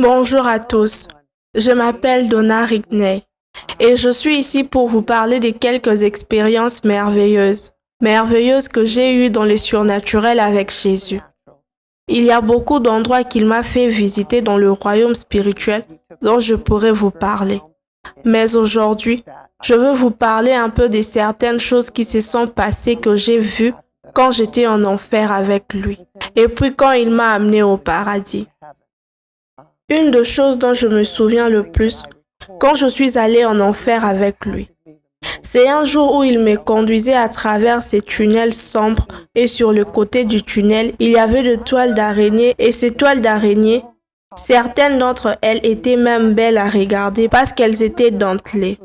Bonjour à tous, je m'appelle Donna Rigney et je suis ici pour vous parler de quelques expériences merveilleuses que j'ai eues dans le surnaturel avec Jésus. Il y a beaucoup d'endroits qu'il m'a fait visiter dans le royaume spirituel dont je pourrais vous parler. Mais aujourd'hui, je veux vous parler un peu de certaines choses qui se sont passées que j'ai vues quand j'étais en enfer avec lui et puis quand il m'a amené au paradis. Une des choses dont je me souviens le plus, quand je suis allée en enfer avec lui, c'est un jour où il me conduisait à travers ces tunnels sombres et sur le côté du tunnel, il y avait de toiles d'araignée et ces toiles d'araignée, certaines d'entre elles étaient même belles à regarder parce qu'elles étaient dentelées.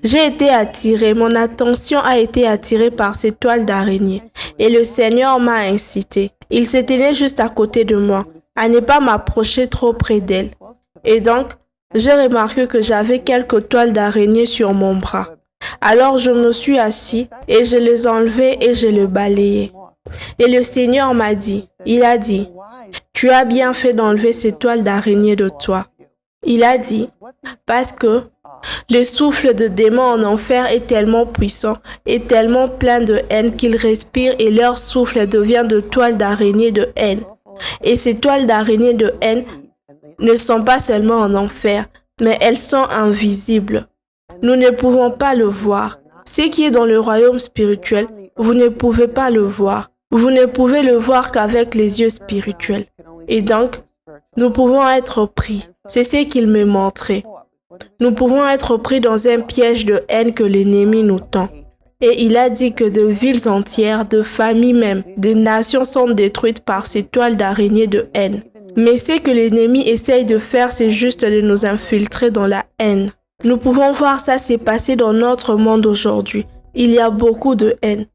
J'ai été attirée, mon attention a été attirée par ces toiles d'araignée et le Seigneur m'a incité. Il se tenait juste à côté de moi, à ne pas m'approcher trop près d'elle. Et donc, j'ai remarqué que j'avais quelques toiles d'araignée sur mon bras. Alors je me suis assis et je les enlevais et je les balayais. Et le Seigneur m'a dit, il a dit, « Tu as bien fait d'enlever ces toiles d'araignée de toi. » Il a dit, parce que le souffle de démons en enfer est tellement puissant et tellement plein de haine qu'ils respirent et leur souffle devient de toiles d'araignée de haine. Et ces toiles d'araignée de haine ne sont pas seulement en enfer, mais elles sont invisibles. Nous ne pouvons pas le voir. Ce qui est dans le royaume spirituel, vous ne pouvez pas le voir. Vous ne pouvez le voir qu'avec les yeux spirituels. Et donc, nous pouvons être pris. C'est ce qu'il me montrait. Nous pouvons être pris dans un piège de haine que l'ennemi nous tend. Et il a dit que de villes entières, de familles même, des nations sont détruites par ces toiles d'araignée de haine. Mais ce que l'ennemi essaye de faire, c'est juste de nous infiltrer dans la haine. Nous pouvons voir ça se passer dans notre monde aujourd'hui. Il y a beaucoup de haine.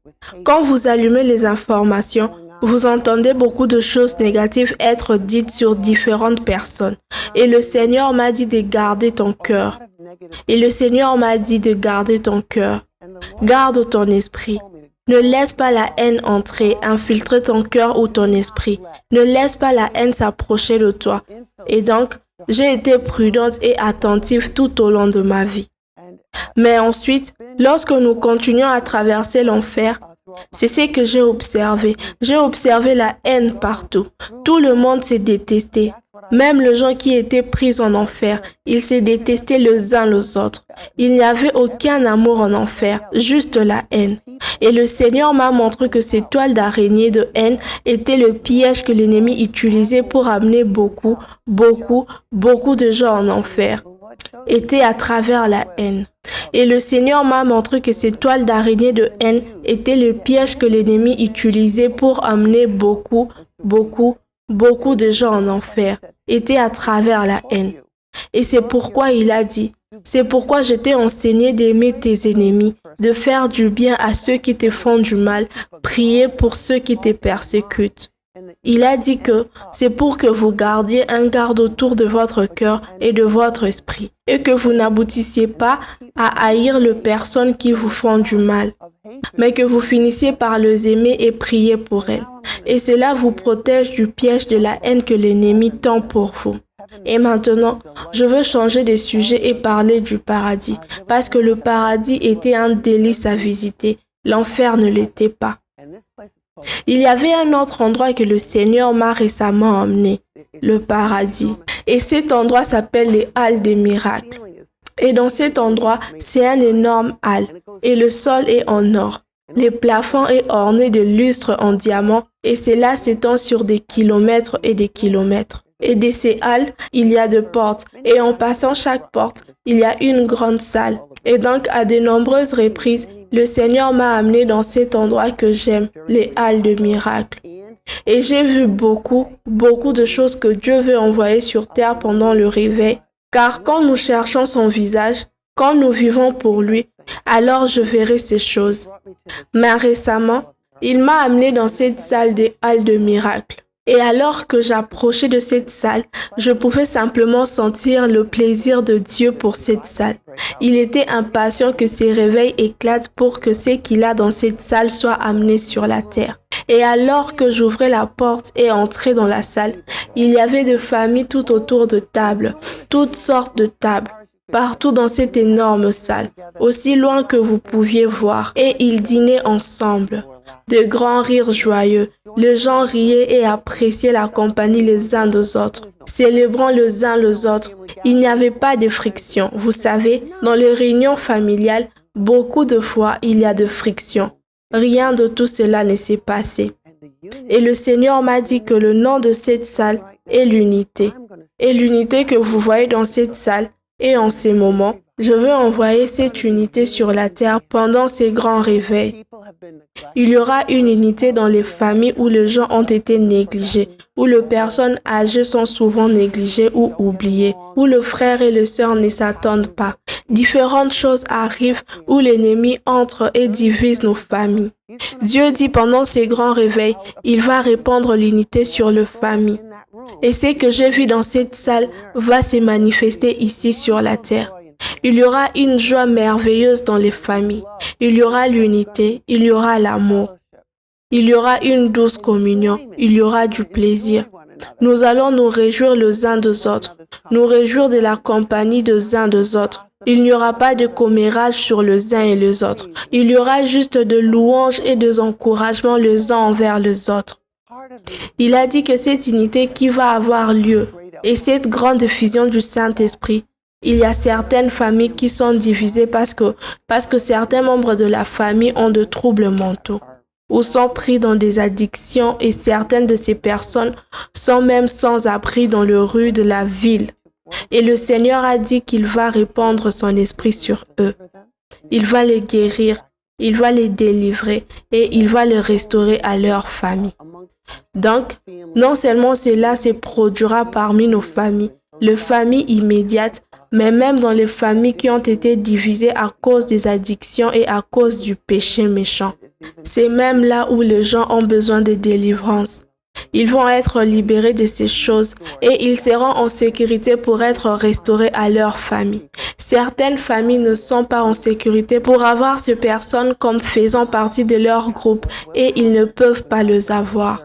Quand vous allumez les informations, vous entendez beaucoup de choses négatives être dites sur différentes personnes. Et le Seigneur m'a dit de garder ton cœur. Garde ton esprit. Ne laisse pas la haine entrer, infiltrer ton cœur ou ton esprit. Ne laisse pas la haine s'approcher de toi. Et donc, j'ai été prudente et attentive tout au long de ma vie. Mais ensuite, lorsque nous continuons à traverser l'enfer, c'est ce que j'ai observé. J'ai observé la haine partout. Tout le monde s'est détesté. Même les gens qui étaient pris en enfer, ils se détestaient les uns les autres. Il n'y avait aucun amour en enfer, juste la haine. Et le Seigneur m'a montré que ces toiles d'araignée de haine étaient le piège que l'ennemi utilisait pour amener beaucoup de gens en enfer. Étaient à travers la haine. Et le Seigneur m'a montré que ces toiles d'araignée de haine étaient le piège que l'ennemi utilisait pour amener beaucoup de gens en enfer. Étaient à travers la haine. Et c'est pourquoi il a dit, c'est pourquoi je t'ai enseigné d'aimer tes ennemis, de faire du bien à ceux qui te font du mal, prier pour ceux qui te persécutent. Il a dit que c'est pour que vous gardiez un garde autour de votre cœur et de votre esprit, et que vous n'aboutissiez pas à haïr les personnes qui vous font du mal, mais que vous finissiez par les aimer et prier pour elles. Et cela vous protège du piège de la haine que l'ennemi tend pour vous. Et maintenant, je veux changer de sujet et parler du paradis, parce que le paradis était un délice à visiter, l'enfer ne l'était pas. Il y avait un autre endroit que le Seigneur m'a récemment emmené, le paradis. Et cet endroit s'appelle les Halles des miracles. Et dans cet endroit, c'est un énorme hall, et le sol est en or. Le plafond est orné de lustres en diamant, et cela s'étend sur des kilomètres et des kilomètres. Et de ces halles, il y a des portes, et en passant chaque porte, il y a une grande salle. Et donc, à de nombreuses reprises, le Seigneur m'a amené dans cet endroit que j'aime, les halles de miracles. Et j'ai vu beaucoup de choses que Dieu veut envoyer sur terre pendant le réveil. Car quand nous cherchons son visage, quand nous vivons pour lui, alors je verrai ces choses. Mais récemment, il m'a amené dans cette salle des halles de miracles. Et alors que j'approchais de cette salle, je pouvais simplement sentir le plaisir de Dieu pour cette salle. Il était impatient que ses réveils éclatent pour que ce qu'il a dans cette salle soit amené sur la terre. Et alors que j'ouvrais la porte et entrais dans la salle, il y avait des familles tout autour de tables, toutes sortes de tables, partout dans cette énorme salle, aussi loin que vous pouviez voir, et ils dînaient ensemble. De grands rires joyeux, les gens riaient et appréciaient la compagnie les uns des autres, célébrant les uns les autres. Il n'y avait pas de friction. Vous savez, dans les réunions familiales, beaucoup de fois, il y a de friction. Rien de tout cela ne s'est passé. Et le Seigneur m'a dit que le nom de cette salle est l'unité. Et l'unité que vous voyez dans cette salle et en ces moments, je veux envoyer cette unité sur la terre pendant ces grands réveils. Il y aura une unité dans les familles où les gens ont été négligés, où les personnes âgées sont souvent négligées ou oubliées, où le frère et les sœurs ne s'attendent pas. Différentes choses arrivent où l'ennemi entre et divise nos familles. Dieu dit pendant ces grands réveils, il va répandre l'unité sur les familles. Et ce que j'ai vu dans cette salle va se manifester ici sur la terre. Il y aura une joie merveilleuse dans les familles. Il y aura l'unité, il y aura l'amour. Il y aura une douce communion, il y aura du plaisir. Nous allons nous réjouir les uns des autres, nous réjouir de la compagnie des uns des autres. Il n'y aura pas de commérage sur les uns et les autres. Il y aura juste de louanges et des encouragements les uns envers les autres. Il a dit que cette unité qui va avoir lieu et cette grande fusion du Saint-Esprit, il y a certaines familles qui sont divisées parce que certains membres de la famille ont de troubles mentaux ou sont pris dans des addictions et certaines de ces personnes sont même sans abri dans les rues de la ville. Et le Seigneur a dit qu'il va répandre son esprit sur eux. Il va les guérir, il va les délivrer et il va les restaurer à leur famille. Donc, non seulement cela se produira parmi nos familles, les familles immédiates, mais même dans les familles qui ont été divisées à cause des addictions et à cause du péché méchant. C'est même là où les gens ont besoin de délivrance. Ils vont être libérés de ces choses et ils seront en sécurité pour être restaurés à leur famille. Certaines familles ne sont pas en sécurité pour avoir ces personnes comme faisant partie de leur groupe et ils ne peuvent pas les avoir.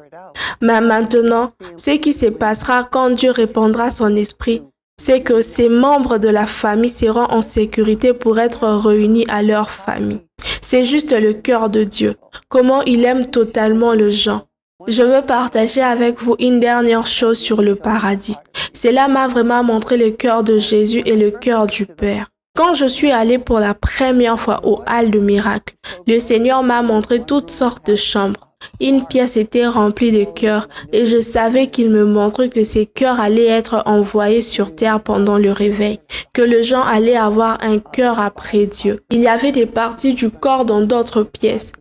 Mais maintenant, ce qui se passera quand Dieu répandra son esprit, c'est que ces membres de la famille seront en sécurité pour être réunis à leur famille. C'est juste le cœur de Dieu, comment il aime totalement les gens. Je veux partager avec vous une dernière chose sur le paradis. Cela m'a vraiment montré le cœur de Jésus et le cœur du Père. Quand je suis allée pour la première fois au hall de miracle, le Seigneur m'a montré toutes sortes de chambres. Une pièce était remplie de cœurs et je savais qu'il me montrait que ces cœurs allaient être envoyés sur terre pendant le réveil, que les gens allaient avoir un cœur après Dieu. Il y avait des parties du corps dans d'autres pièces.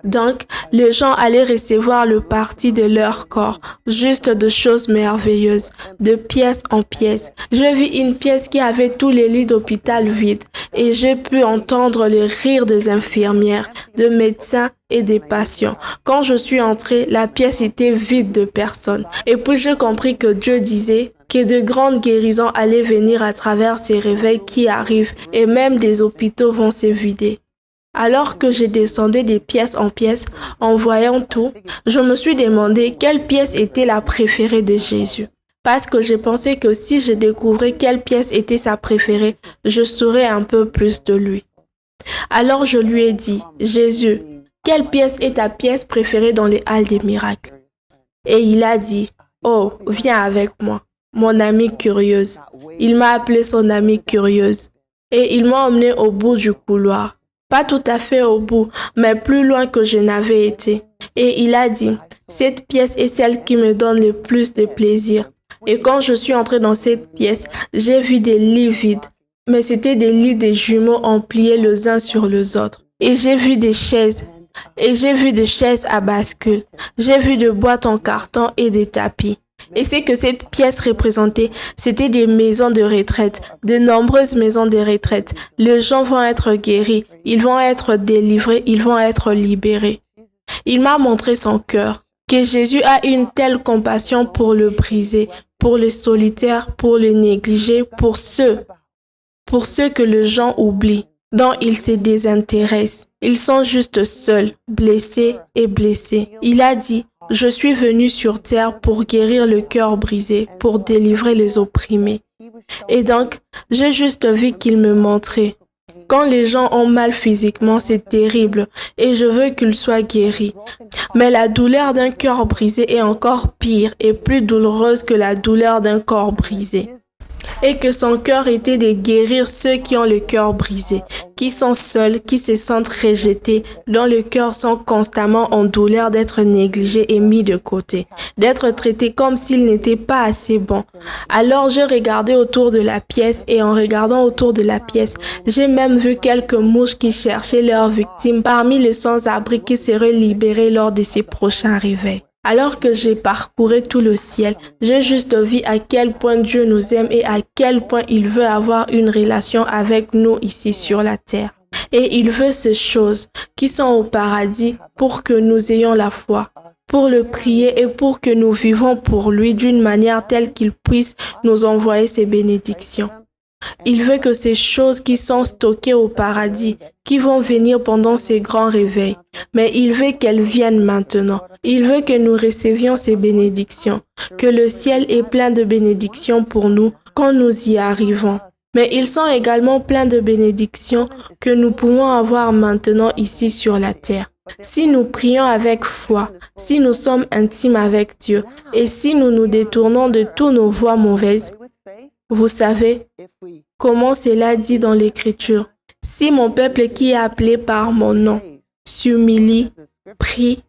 Donc, les gens allaient recevoir le parti de leur corps, juste de choses merveilleuses, de pièce en pièce. Je vis une pièce qui avait tous les lits d'hôpital vides et j'ai pu entendre les rires des infirmières, des médecins et des patients. Quand je suis entrée, la pièce était vide de personnes. Et puis j'ai compris que Dieu disait que de grandes guérisons allaient venir à travers ces réveils qui arrivent et même des hôpitaux vont se vider. Alors que je descendais de pièce en pièce, en voyant tout, je me suis demandé quelle pièce était la préférée de Jésus. Parce que je pensais que si je découvrais quelle pièce était sa préférée, je saurais un peu plus de lui. Alors je lui ai dit, Jésus, quelle pièce est ta pièce préférée dans les halles des miracles? Et il a dit, oh, viens avec moi, mon amie curieuse. Il m'a appelé son amie curieuse. Et il m'a emmené au bout du couloir. Pas tout à fait au bout, mais plus loin que je n'avais été. Et il a dit, cette pièce est celle qui me donne le plus de plaisir. Et quand je suis entrée dans cette pièce, j'ai vu des lits vides. Mais c'était des lits de jumeaux empliés les uns sur les autres. Et j'ai vu des chaises. Et j'ai vu des chaises à bascule. J'ai vu des boîtes en carton et des tapis. Et ce que cette pièce représentait, c'était des maisons de retraite, de nombreuses maisons de retraite. Les gens vont être guéris, ils vont être délivrés, ils vont être libérés. Il m'a montré son cœur, que Jésus a une telle compassion pour le brisé, pour le solitaire, pour le négligé, pour ceux que les gens oublient. dont ils se désintéressent. Ils sont juste seuls, blessés et blessés. Il a dit, « Je suis venu sur terre pour guérir le cœur brisé, pour délivrer les opprimés. » Et donc, j'ai juste vu qu'il me montrait. Quand les gens ont mal physiquement, c'est terrible et je veux qu'ils soient guéris. Mais la douleur d'un cœur brisé est encore pire et plus douloureuse que la douleur d'un corps brisé. Et que son cœur était de guérir ceux qui ont le cœur brisé, qui sont seuls, qui se sentent rejetés, dont le cœur sont constamment en douleur d'être négligés et mis de côté, d'être traités comme s'ils n'étaient pas assez bons. Alors j'ai regardé autour de la pièce et en regardant autour de la pièce, j'ai même vu quelques mouches qui cherchaient leurs victimes parmi les sans-abri qui seraient libérés lors de ces prochains réveils. Alors que j'ai parcouru tout le ciel, j'ai juste vu à quel point Dieu nous aime et à quel point il veut avoir une relation avec nous ici sur la terre. Et il veut ces choses qui sont au paradis pour que nous ayons la foi, pour le prier et pour que nous vivons pour lui d'une manière telle qu'il puisse nous envoyer ses bénédictions. Il veut que ces choses qui sont stockées au paradis, qui vont venir pendant ces grands réveils, mais il veut qu'elles viennent maintenant. Il veut que nous recevions ces bénédictions, que le ciel est plein de bénédictions pour nous quand nous y arrivons. Mais ils sont également pleins de bénédictions que nous pouvons avoir maintenant ici sur la terre. Si nous prions avec foi, si nous sommes intimes avec Dieu et si nous nous détournons de toutes nos voies mauvaises, vous savez comment cela dit dans l'Écriture. Si mon peuple qui est appelé par mon nom s'humilie, prie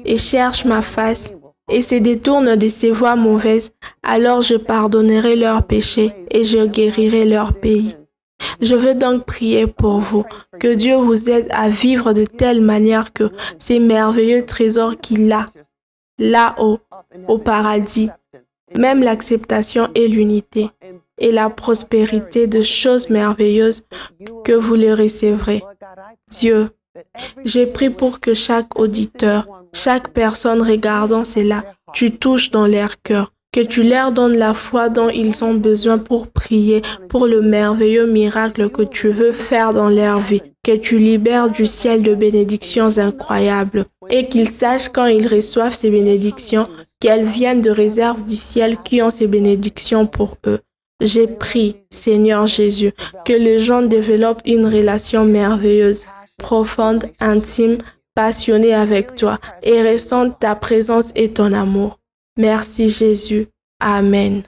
et cherche ma face et se détourne de ses voies mauvaises, alors je pardonnerai leurs péchés et je guérirai leur pays. Je veux donc prier pour vous, que Dieu vous aide à vivre de telle manière que ces merveilleux trésors qu'il a là-haut, au paradis, même l'acceptation et l'unité et la prospérité de choses merveilleuses que vous les recevrez. Dieu, j'ai prié pour que chaque auditeur, chaque personne regardant cela, tu touches dans leur cœur, que tu leur donnes la foi dont ils ont besoin pour prier pour le merveilleux miracle que tu veux faire dans leur vie, que tu libères du ciel de bénédictions incroyables et qu'ils sachent quand ils reçoivent ces bénédictions qu'elles viennent de réserves du ciel qui ont ces bénédictions pour eux. J'ai prié, Seigneur Jésus, que les gens développent une relation merveilleuse, profonde, intime, passionnée avec toi et ressentent ta présence et ton amour. Merci Jésus. Amen.